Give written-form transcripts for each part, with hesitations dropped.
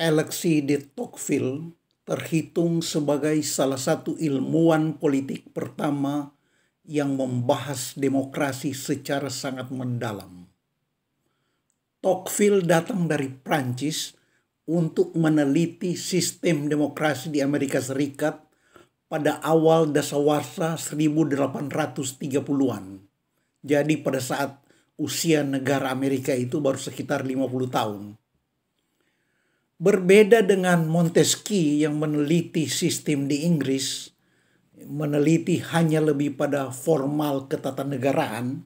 Alexis de Tocqueville terhitung sebagai salah satu ilmuwan politik pertama yang membahas demokrasi secara sangat mendalam. Tocqueville datang dari Prancis untuk meneliti sistem demokrasi di Amerika Serikat pada awal dasawarsa 1830-an. Jadi pada saat usia negara Amerika itu baru sekitar 50 tahun. Berbeda dengan Montesquieu yang meneliti sistem di Inggris, meneliti hanya lebih pada formal ketatanegaraan,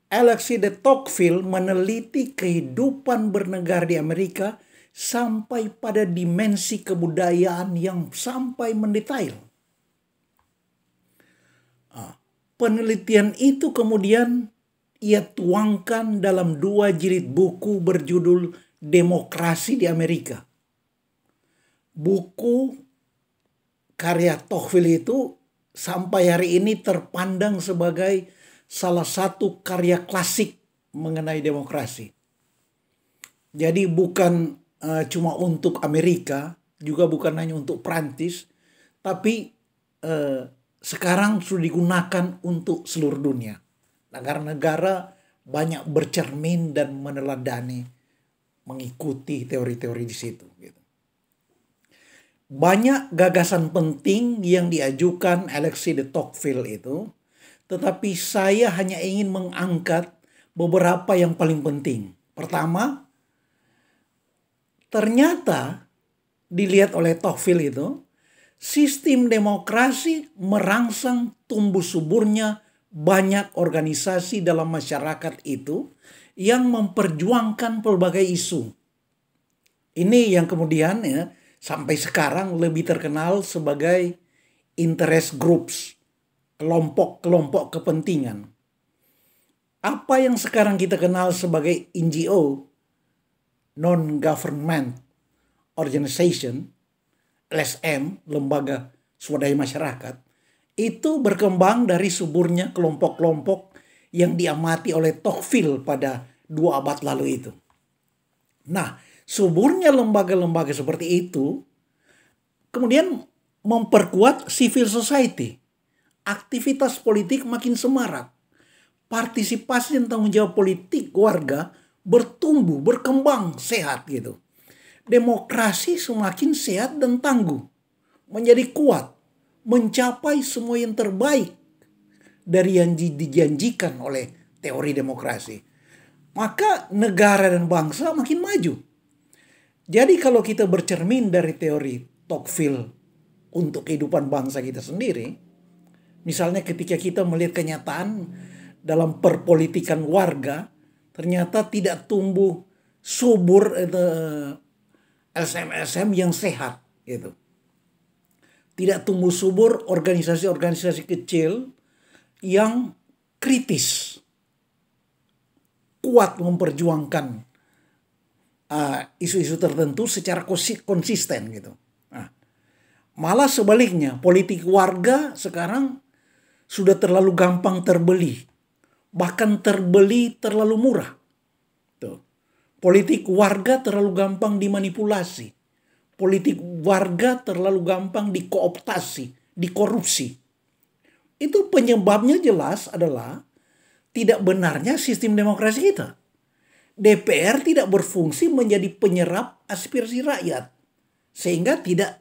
Alexis de Tocqueville meneliti kehidupan bernegara di Amerika sampai pada dimensi kebudayaan yang sampai mendetail. Penelitian itu kemudian ia tuangkan dalam 2 jilid buku berjudul Demokrasi di Amerika. Buku karya Tocqueville itu sampai hari ini terpandang sebagai salah satu karya klasik mengenai demokrasi. Jadi bukan cuma untuk Amerika, juga bukan hanya untuk Prancis, tapi sekarang sudah digunakan untuk seluruh dunia. Negara-negara banyak bercermin dan meneladani, mengikuti teori-teori di situ. Banyak gagasan penting yang diajukan Alexis de Tocqueville itu, tetapi saya hanya ingin mengangkat beberapa yang paling penting. Pertama, ternyata dilihat oleh Tocqueville itu, sistem demokrasi merangsang tumbuh suburnya banyak organisasi dalam masyarakat itu yang memperjuangkan berbagai isu. Ini yang kemudian sampai sekarang lebih terkenal sebagai interest groups, kelompok-kelompok kepentingan. Apa yang sekarang kita kenal sebagai NGO, Non-Government Organization, LSM, lembaga swadaya masyarakat, itu berkembang dari suburnya kelompok-kelompok yang diamati oleh Tocqueville pada 2 abad lalu itu. Nah, suburnya lembaga-lembaga seperti itu kemudian memperkuat civil society. Aktivitas politik makin semarak. Partisipasi dan tanggung jawab politik warga bertumbuh, berkembang, sehat gitu. Demokrasi semakin sehat dan tangguh, menjadi kuat, mencapai semua yang terbaik dari yang dijanjikan oleh teori demokrasi. Maka negara dan bangsa makin maju. Jadi kalau kita bercermin dari teori Tocqueville untuk kehidupan bangsa kita sendiri, misalnya ketika kita melihat kenyataan dalam perpolitikan warga, ternyata tidak tumbuh subur LSM-LSM yang sehat gitu. Tidak tumbuh subur organisasi-organisasi kecil yang kritis, kuat memperjuangkan isu-isu tertentu secara konsisten gitu. Nah, malah sebaliknya, politik warga sekarang sudah terlalu gampang terbeli, bahkan terbeli terlalu murah. Tuh. Politik warga terlalu gampang dimanipulasi, politik warga terlalu gampang dikooptasi, dikorupsi. Itu penyebabnya jelas adalah tidak benarnya sistem demokrasi kita. DPR tidak berfungsi menjadi penyerap aspirasi rakyat. Sehingga tidak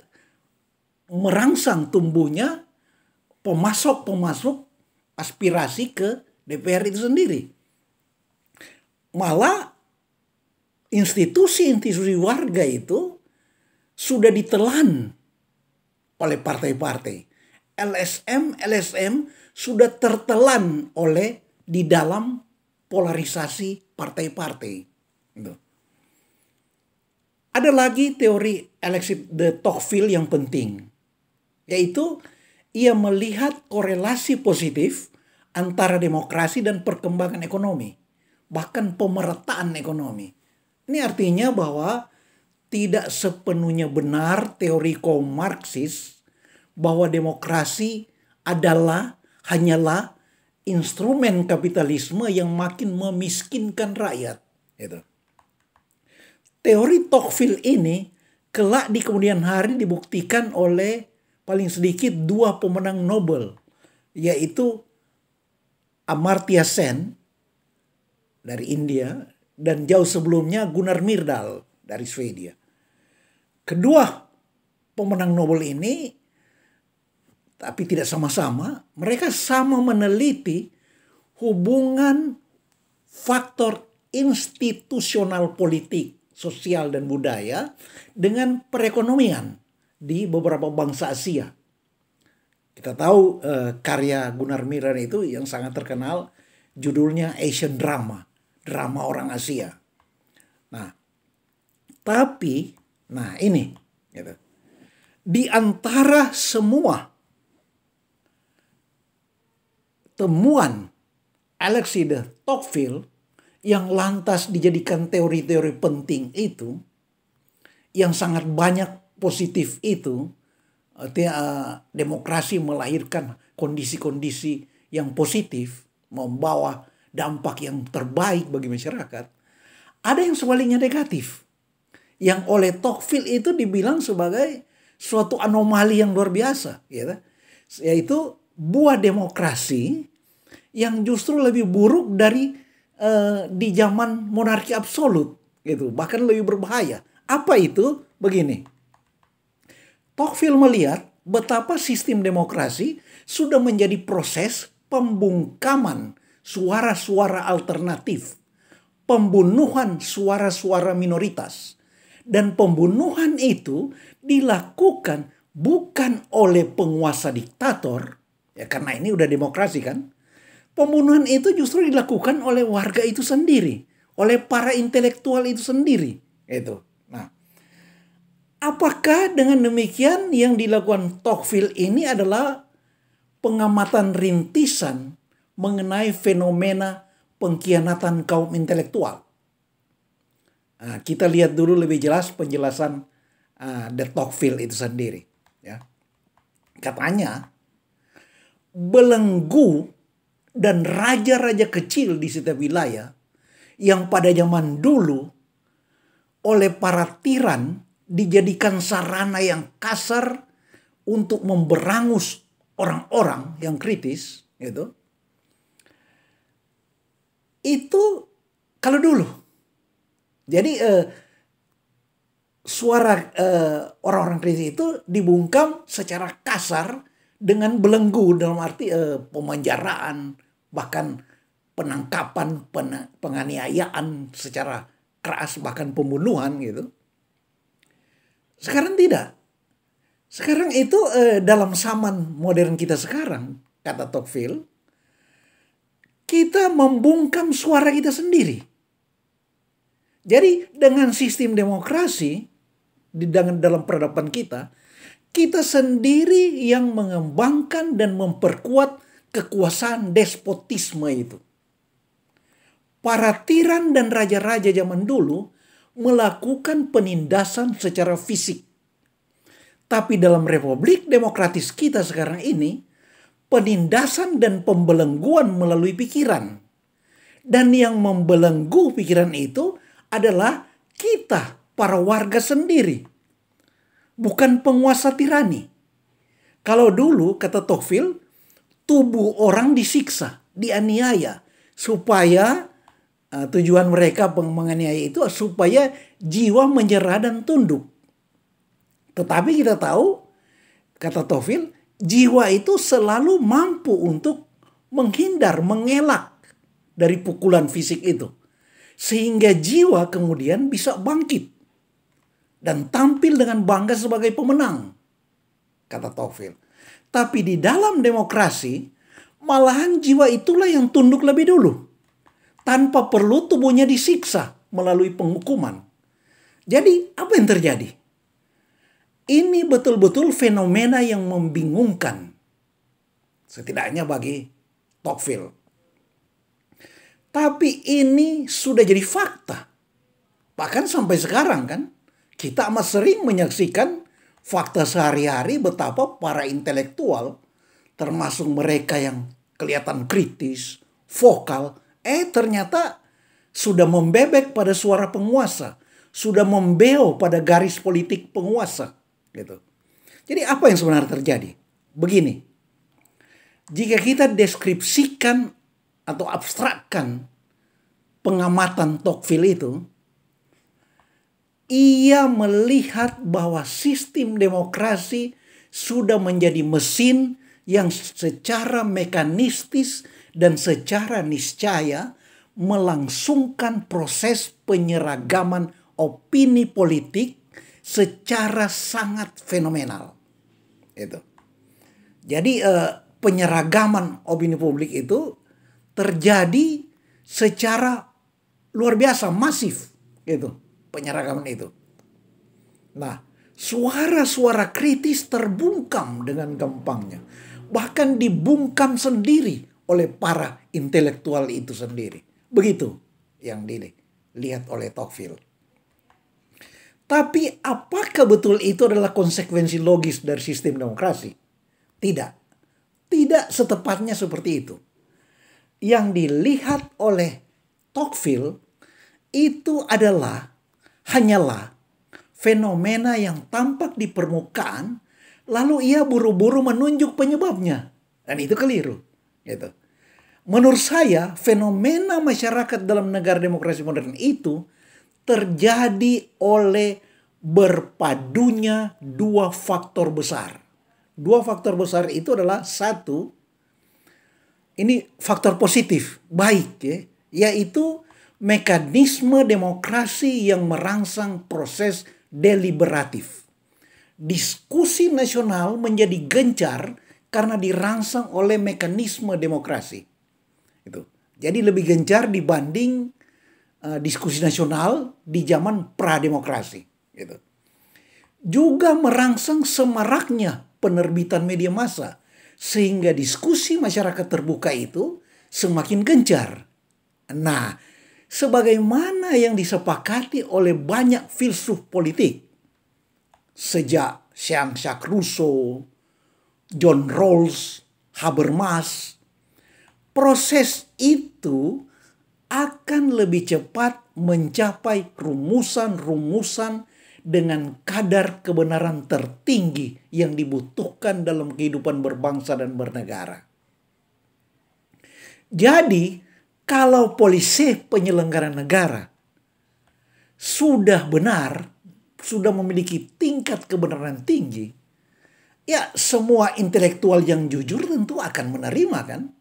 merangsang tumbuhnya pemasok-pemasok aspirasi ke DPR itu sendiri. Malah institusi-institusi warga itu sudah ditelan oleh partai-partai. LSM sudah tertelan oleh di dalam polarisasi partai-partai. Ada lagi teori Alexis de Tocqueville yang penting, yaitu ia melihat korelasi positif antara demokrasi dan perkembangan ekonomi, bahkan pemerataan ekonomi. Ini artinya bahwa tidak sepenuhnya benar teori kaum Marxis bahwa demokrasi hanyalah instrumen kapitalisme yang makin memiskinkan rakyat. Gitu. Teori Tocqueville ini kelak di kemudian hari dibuktikan oleh paling sedikit 2 pemenang Nobel, yaitu Amartya Sen dari India dan jauh sebelumnya Gunnar Myrdal dari Swedia. Kedua pemenang Nobel ini, tapi tidak sama-sama, mereka sama meneliti hubungan faktor institusional politik, sosial dan budaya dengan perekonomian di beberapa bangsa Asia. Kita tahu karya Gunnar Myrdal itu yang sangat terkenal, judulnya Asian Drama, drama orang Asia. Nah, tapi, ini, gitu. Di antara semua temuan Alexis de Tocqueville yang lantas dijadikan teori-teori penting itu, yang sangat banyak positif itu, demokrasi melahirkan kondisi-kondisi yang positif, membawa dampak yang terbaik bagi masyarakat. Ada yang sebaliknya negatif, yang oleh Tocqueville itu dibilang sebagai suatu anomali yang luar biasa, gitu. Yaitu buah demokrasi yang justru lebih buruk dari di zaman monarki absolut, gitu, bahkan lebih berbahaya. Apa itu? Begini, Tocqueville melihat betapa sistem demokrasi sudah menjadi proses pembungkaman suara-suara alternatif, pembunuhan suara-suara minoritas, dan pembunuhan itu dilakukan bukan oleh penguasa diktator, ya karena ini udah demokrasi kan. Pembunuhan itu justru dilakukan oleh warga itu sendiri, oleh para intelektual itu sendiri. Itu. Nah, apakah dengan demikian yang dilakukan Tocqueville ini adalah pengamatan rintisan mengenai fenomena pengkhianatan kaum intelektual? Nah, kita lihat dulu lebih jelas penjelasan de Tocqueville itu sendiri. Ya. Katanya, belenggu dan raja-raja kecil di setiap wilayah yang pada zaman dulu oleh para tiran dijadikan sarana yang kasar untuk memberangus orang-orang yang kritis, gitu. Itu kalau dulu. Jadi suara orang-orang kritis itu dibungkam secara kasar dengan belenggu, dalam arti pemanjaraan, bahkan penangkapan, penganiayaan secara keras, bahkan pembunuhan, gitu. Sekarang tidak. Sekarang itu dalam zaman modern kita sekarang, kata Tocqueville, kita membungkam suara kita sendiri. Jadi dengan sistem demokrasi dalam peradaban kita, kita sendiri yang mengembangkan dan memperkuat kekuasaan despotisme itu. Para tiran dan raja-raja zaman dulu melakukan penindasan secara fisik. Tapi dalam republik demokratis kita sekarang ini, penindasan dan pembelengguan melalui pikiran. Dan yang membelenggu pikiran itu adalah kita, para warga sendiri. Bukan penguasa tirani. Kalau dulu, kata Tocqueville, tubuh orang disiksa, dianiaya, supaya tujuan mereka menganiaya itu supaya jiwa menyerah dan tunduk. Tetapi kita tahu, kata Tocqueville, jiwa itu selalu mampu untuk menghindar, mengelak dari pukulan fisik itu. Sehingga jiwa kemudian bisa bangkit dan tampil dengan bangga sebagai pemenang, kata Tocqueville. Tapi di dalam demokrasi, malahan jiwa itulah yang tunduk lebih dulu, tanpa perlu tubuhnya disiksa melalui penghukuman. Jadi apa yang terjadi? Ini betul-betul fenomena yang membingungkan, setidaknya bagi Tocqueville. Tapi ini sudah jadi fakta. Bahkan sampai sekarang kan, kita amat sering menyaksikan fakta sehari-hari betapa para intelektual termasuk mereka yang kelihatan kritis, vokal, ternyata sudah membebek pada suara penguasa, sudah membeo pada garis politik penguasa, gitu. Jadi apa yang sebenarnya terjadi? Begini, jika kita deskripsikan atau abstrakkan pengamatan Tocqueville itu, ia melihat bahwa sistem demokrasi sudah menjadi mesin yang secara mekanistis dan secara niscaya melangsungkan proses penyeragaman opini politik secara sangat fenomenal. Itu. Jadi penyeragaman opini publik itu terjadi secara luar biasa, masif, gitu, penyeragaman itu. Nah, suara-suara kritis terbungkam dengan gampangnya. Bahkan dibungkam sendiri oleh para intelektual itu sendiri. Begitu yang dilihat oleh Tocqueville. Tapi apakah betul itu adalah konsekuensi logis dari sistem demokrasi? Tidak. Tidak setepatnya seperti itu. Yang dilihat oleh Tocqueville itu hanyalah fenomena yang tampak di permukaan, lalu ia buru-buru menunjuk penyebabnya. Dan itu keliru. Gitu. Menurut saya, fenomena masyarakat dalam negara demokrasi modern itu terjadi oleh berpadunya dua faktor besar. Dua faktor besar itu adalah satu, ini faktor positif, baik ya, yaitu mekanisme demokrasi yang merangsang proses deliberatif. Diskusi nasional menjadi gencar karena dirangsang oleh mekanisme demokrasi. Itu. Jadi lebih gencar dibanding diskusi nasional di zaman prademokrasi. Gitu. Juga merangsang semaraknya penerbitan media massa, sehingga diskusi masyarakat terbuka itu semakin gencar. Nah, sebagaimana yang disepakati oleh banyak filsuf politik, sejak Jean-Jacques Rousseau, John Rawls, Habermas, proses itu akan lebih cepat mencapai rumusan-rumusan dengan kadar kebenaran tertinggi yang dibutuhkan dalam kehidupan berbangsa dan bernegara. Jadi, kalau polisi penyelenggara negara sudah benar, sudah memiliki tingkat kebenaran tinggi, ya semua intelektual yang jujur tentu akan menerima kan.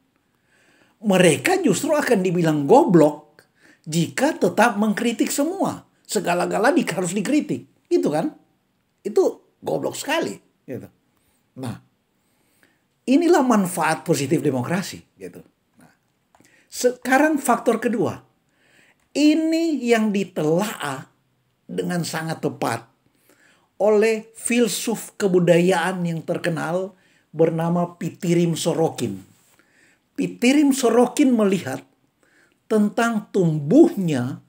Mereka justru akan dibilang goblok jika tetap mengkritik semua. Segala-gala harus dikritik. Itu kan. Itu goblok sekali. Gitu. Nah, inilah manfaat positif demokrasi. Gitu. Nah, sekarang faktor kedua. Ini yang ditelaah dengan sangat tepat oleh filsuf kebudayaan yang terkenal bernama Pitirim Sorokin. Pitirim Sorokin melihat tentang tumbuhnya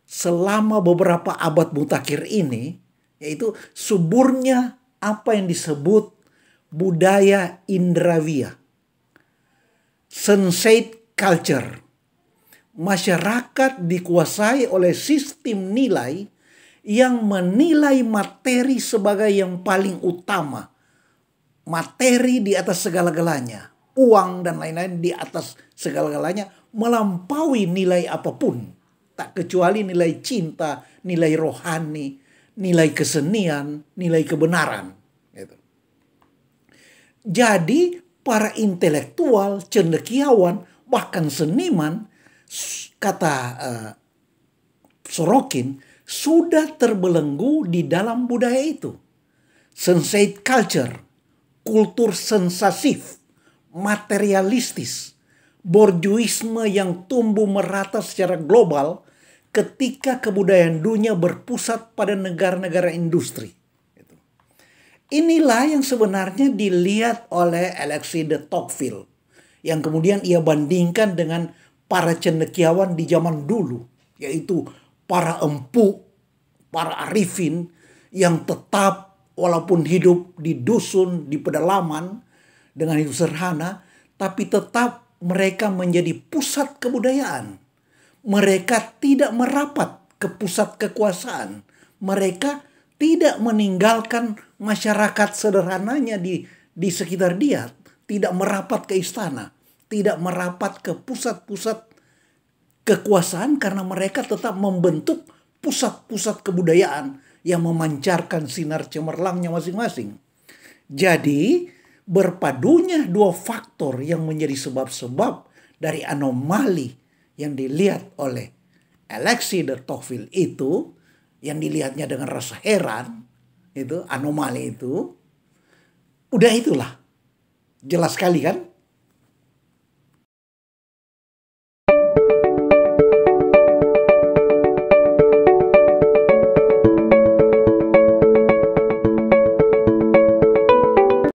selama beberapa abad mutakhir ini, yaitu suburnya apa yang disebut budaya Indrawiyah, sensate culture. Masyarakat dikuasai oleh sistem nilai yang menilai materi sebagai yang paling utama. Materi di atas segala-galanya. Uang dan lain-lain di atas segala-galanya melampaui nilai apapun. Tak kecuali nilai cinta, nilai rohani, nilai kesenian, nilai kebenaran. Gitu. Jadi para intelektual, cendekiawan, bahkan seniman, kata Sorokin, sudah terbelenggu di dalam budaya itu. Sensate culture, kultur sensasif, materialistis, borjuisme yang tumbuh merata secara global ketika kebudayaan dunia berpusat pada negara-negara industri. Inilah yang sebenarnya dilihat oleh Alexis de Tocqueville, yang kemudian ia bandingkan dengan para cendekiawan di zaman dulu, yaitu para empu, para arifin yang tetap walaupun hidup di dusun, di pedalaman, dengan hidup sederhana, tapi tetap mereka menjadi pusat kebudayaan. Mereka tidak merapat ke pusat kekuasaan. Mereka tidak meninggalkan masyarakat sederhananya di sekitar dia. Tidak merapat ke istana. Tidak merapat ke pusat-pusat kekuasaan karena mereka tetap membentuk pusat-pusat kebudayaan yang memancarkan sinar cemerlangnya masing-masing. Jadi, berpadunya dua faktor yang menjadi sebab-sebab dari anomali yang dilihat oleh Alexis de Tocqueville itu, yang dilihatnya dengan rasa heran, itu anomali itu, udah itulah. Jelas sekali kan?